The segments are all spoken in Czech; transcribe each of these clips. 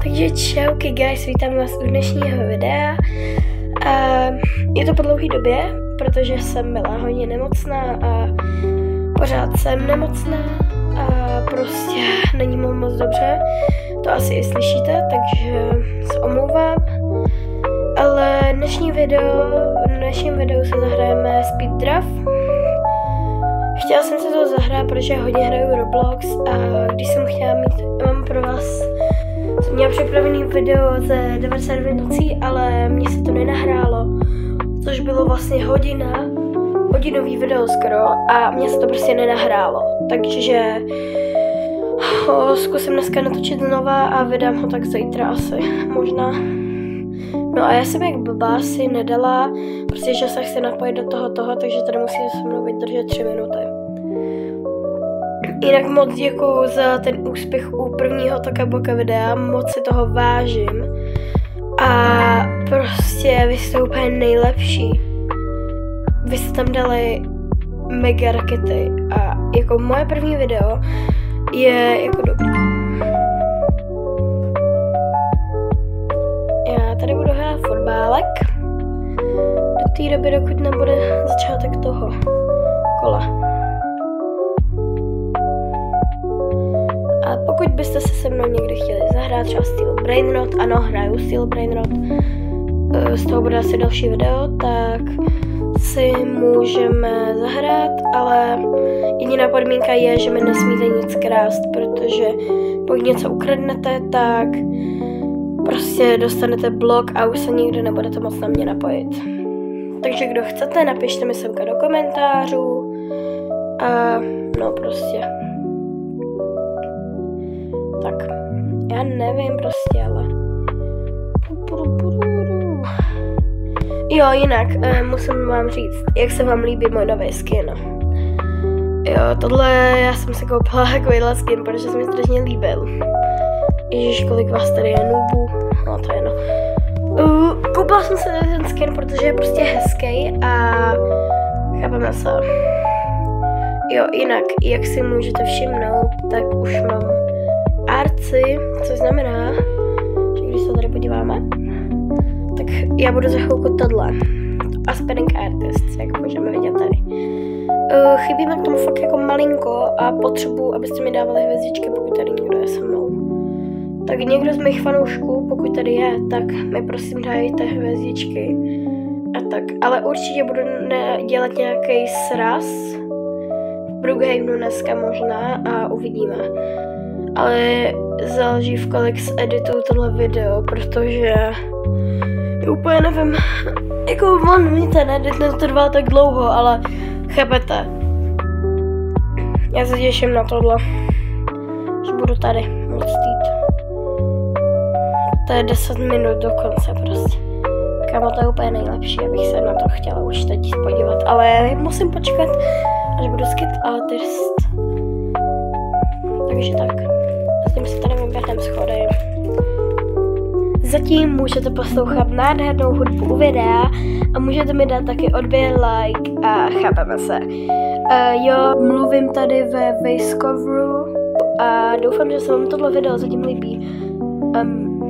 Takže čauky guys, vítám vás u dnešního videa. Je to po dlouhé době, protože jsem byla hodně nemocná a pořád jsem nemocná a prostě není mi moc dobře. To asi i slyšíte, takže se omlouvám. Ale v dnešním videu se zahrajeme Speed Draft. Chtěla jsem se to zahrát, protože hodně hraju Roblox a když jsem chtěla mám pro vás, jsem měla připravený video ze 99 nocí, ale mně se to nenahrálo, což bylo vlastně hodinový video skoro a mně se to prostě nenahrálo, takže ho zkusím dneska natočit znova a vydám ho tak zítra asi, možná. No a já jsem jak blbá si nedala, protože že se chci napojit do toho, takže tady musíte se mnou vydržet 3 minuty. Jinak moc děkuju za ten úspěch u prvního Tokaboka videa, moc si toho vážím. A prostě vy jste úplně nejlepší. Vy jste tam dali mega rakety a jako moje první video je jako dobrý. Já tady budu hrát fotbálek do té doby, dokud nebude začátek toho kola. A pokud byste se mnou někdy chtěli zahrát třeba Steel Brainrot, ano, hraju Steel Brainrot, z toho bude asi další video, tak si můžeme zahrát, ale jediná podmínka je, že mi nesmíte nic krást, protože pokud něco ukradnete, tak prostě dostanete blok a už se nikdy nebudete moc na mě napojit. Takže kdo chcete, napište mi semka do komentářů a no prostě. Tak, já nevím prostě, ale... Jo, jinak, musím vám říct, jak se vám líbí můj nový skin. Jo, tohle já jsem se koupila takovýhle skin, protože se mi strašně líbil. Ježiš, kolik vás tady je noobů. No to je jedno. Koupila jsem se ten skin, protože je prostě hezký a chápeme se. Jo, jinak, jak si můžete všimnout, tak už mám arci, což znamená, že když se tady podíváme, tak já budu za chvilku tohle. Aspiring Artist, jak můžeme vidět tady. Chybí mi k tomu fakt jako malinko a potřebuji, abyste mi dávali hvězdičky, pokud tady někdo je se mnou. Tak někdo z mých fanoušků, pokud tady je, tak mi prosím dajte hvězdičky a tak. Ale určitě budu dělat nějaký sraz v Brookhavenu dneska možná a uvidíme. Ale záleží v kolik edituju tohle video, protože úplně nevím, jako mi ten edit netrvá tak dlouho, ale chápete. Já se těším na tohle, že budu tady moc jít. To je 10 minut do konce prostě. Kámo, to je úplně nejlepší, abych se na to chtěla už teď podívat, ale musím počkat, až budu skit artist. Takže tak. Zatím se tady vyběhnem schody. Zatím můžete poslouchat nádhernou hudbu u videa a můžete mi dát taky odběr, like a chápeme se. Jo, mluvím tady ve voiceoveru a doufám, že se vám tohle video zatím líbí.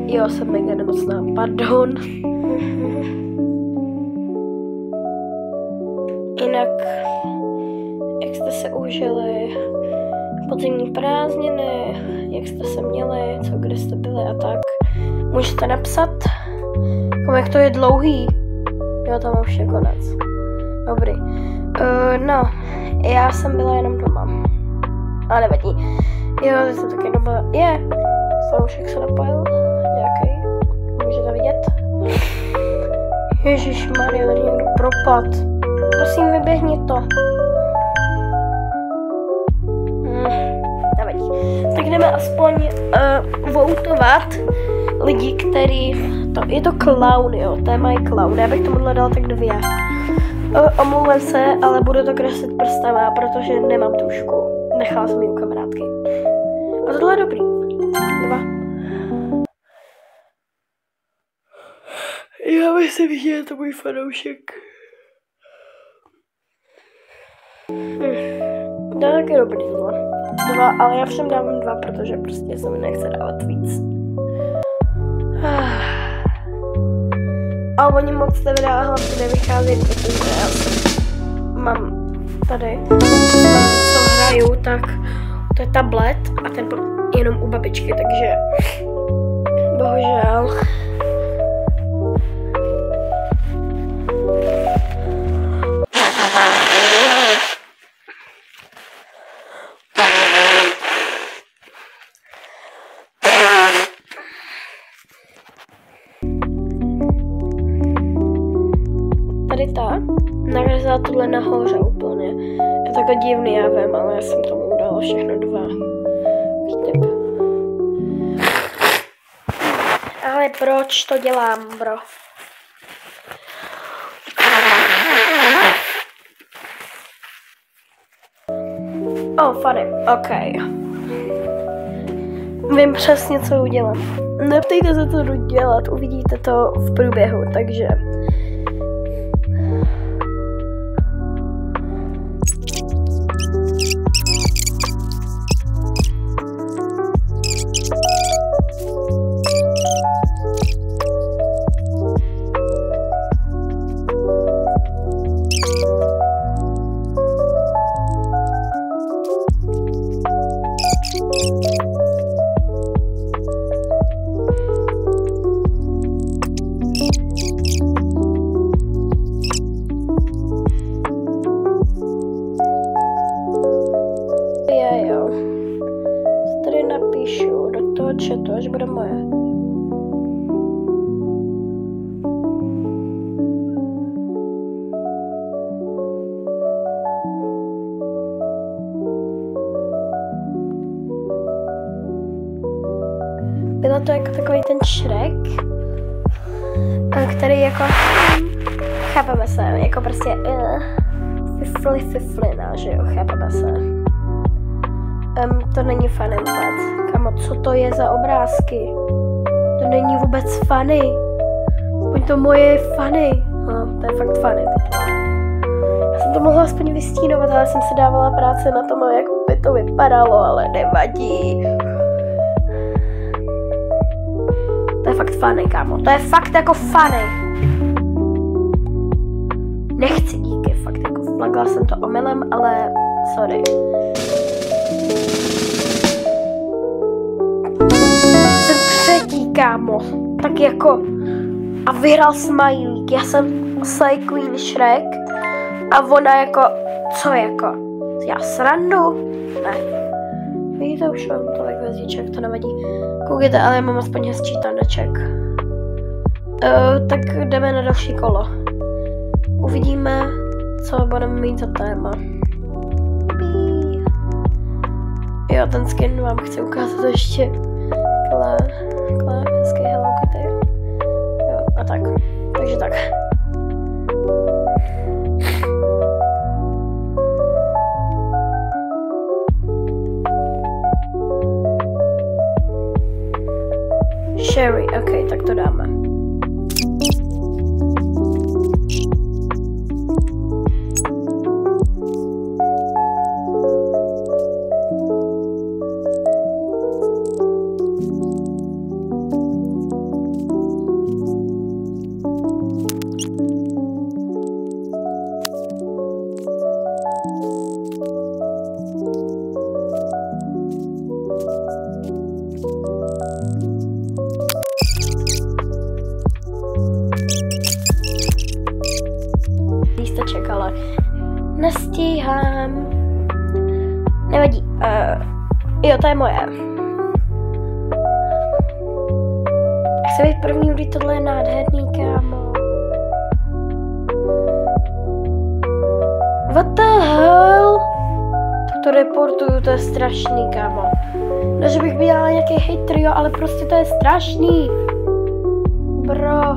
Jo, jsem mega nemocná, pardon. Jinak, jak jste se užili podzimní prázdniny, jak jste se měli, co kde jste byli a tak. Můžete napsat, jak to je dlouhý. Jo, tam už je konec. Dobrý. No, já jsem byla jenom doma. Ale nevadí. Jo, teď jsem taky doma. Fanoušek se napojil. Nějaký. Můžete vidět. Ježišmarja, tady někdo propad. Prosím, vyběhni to. Nevadí. Tak jdeme aspoň voutovat lidi, který... je to clown, jo, to je můj clown. Já bych tomuhle dala tak 2. Omlouvám se, ale budu to kreslit prstama, protože nemám tušku. Nechala jsem ji u kamarádky. A tohle je dobrý. 2. Já myslím, že je to můj fanoušek. To je taky dobrý, 2, ale já všem dávám 2, protože prostě se mi nechce dávat víc. A oni moc té videa hlavně nevychází, protože já mám tady, co hraju, tak to je tablet a ten jenom u babičky, takže bohužel. Tady ta narazila tohle nahoře úplně. Je to jako divný, já vím, ale já jsem tomu udala všechno 2. Typ. Ale proč to dělám, bro? Oh, funny, ok. Vím přesně, co udělám. Neptejte se, co jdu dělat, uvidíte to v průběhu, takže... Tady napíšu do toho chatu, až bude moje. Bylo to jako takový ten Shrek, který jako, chápeme se, jako prostě fiflina, že jo, chápeme se. To není funny vůbec. Kamo, co to je za obrázky? To není vůbec funny. Aspoň to moje je funny. No, to je fakt funny. Já jsem to mohla aspoň vystínovat, ale jsem si dávala práce na tom, jak by to vypadalo, ale nevadí. To je fakt funny, kámo. To je fakt jako funny. Nechci, díky, fakt jako flagla jsem to omylem, ale sorry. Jsem třetí, kámo. Tak jako a vyhrál smajlík. Já jsem Slay Queen Shrek a ona jako, co jako? Já srandu? Ne. Vidíte, už mám tolik hvězdiček, to nevadí. Koukejte, ale já mám aspoň hezčí taneček. Tak jdeme na další kolo. Uvidíme, co budeme mít za téma. Jo, ten skin vám chci ukázat ještě. Hezký Hello Kitty. Jo, a tak. Takže tak. Sherry, ok, tak to dáme. Lísteček, ale nestíhám. Nevadí. Jo, to je moje. Chci být první, když tohle je nádherný, kámo. What the hell? Tak to reportuju, to je strašný, kámo. No, že bych dělala nějaký hater, jo, ale prostě to je strašný. Bro.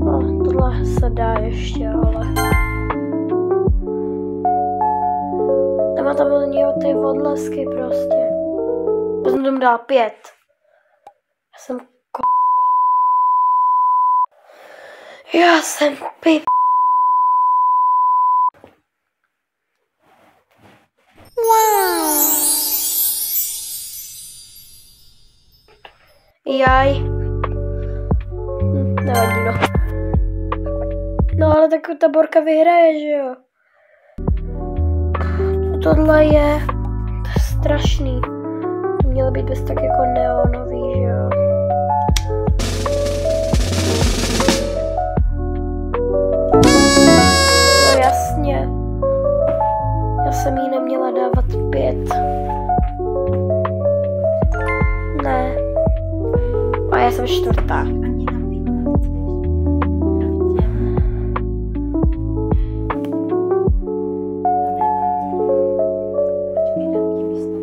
No, tohle se dá ještě, ale... Nemá tam ani ty odlesky prostě. To jsem tomu dala 5. Já jsem Já jsem piv. Jaj. Nevadí, no. No ale tak ta Borka vyhraje, že jo? Tohle je strašný. To mělo být bez tak jako neonový, že jo? No jasně. Já jsem jí neměla dávat 5. Ne. A já jsem 4.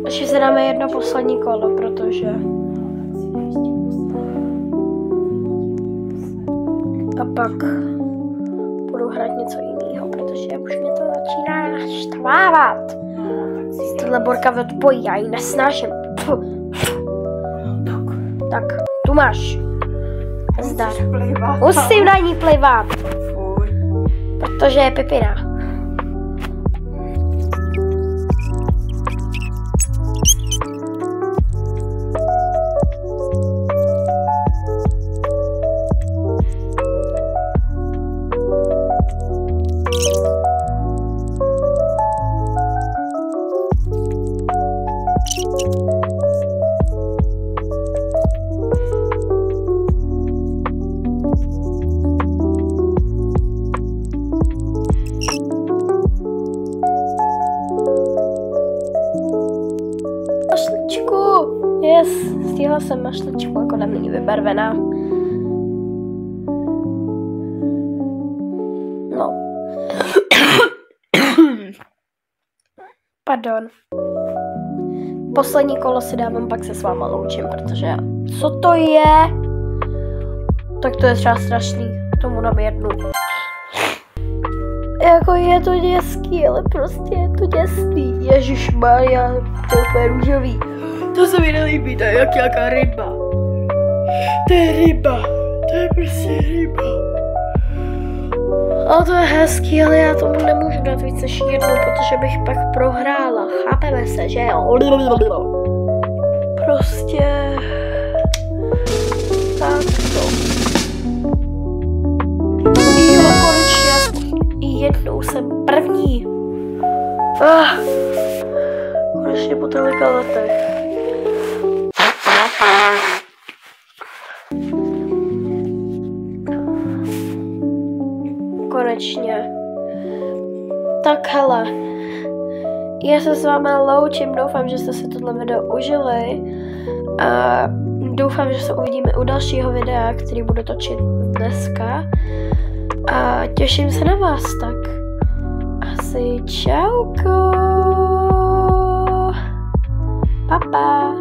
Ještě se dáme jedno poslední kolo, protože... A pak budu hrát něco jiného, protože už mě to začíná naštvávat. Tohle Borka odpojí, já ji nesnáším. Tak, tu máš. Zdar. Musím na ní plivat. Protože je pipina. Yes, stihla jsem mašličku, akorát není vybarvená. No. Pardon. Poslední kolo si dávám, pak se s váma loučím, protože co to je? Tak to je třeba strašný, tomu dám 1. Jako je to děský, ale prostě je to děsný. Ježišmarja, to je růžový. To se mi nelíbí, to je jak jaká ryba. To je ryba, to je prostě ryba. Ale to je hezký, ale já tomu nemůžu dát víc než 1, protože bych pak prohrála. Chápeme se, že jo? Prostě... Tak to. Jo, konečně. Jednou jsem první. Konečně po tolika letech. Konečně. Tak hele, já se s vámi loučím, doufám, že jste si tohle video užili a doufám, že se uvidíme u dalšího videa, který budu točit dneska a těším se na vás, tak asi čauko, pa.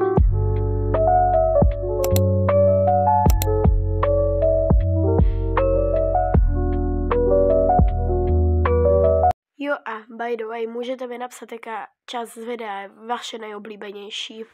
Jo a by the way, můžete mi napsat, jaká část z videa je vaše nejoblíbenější.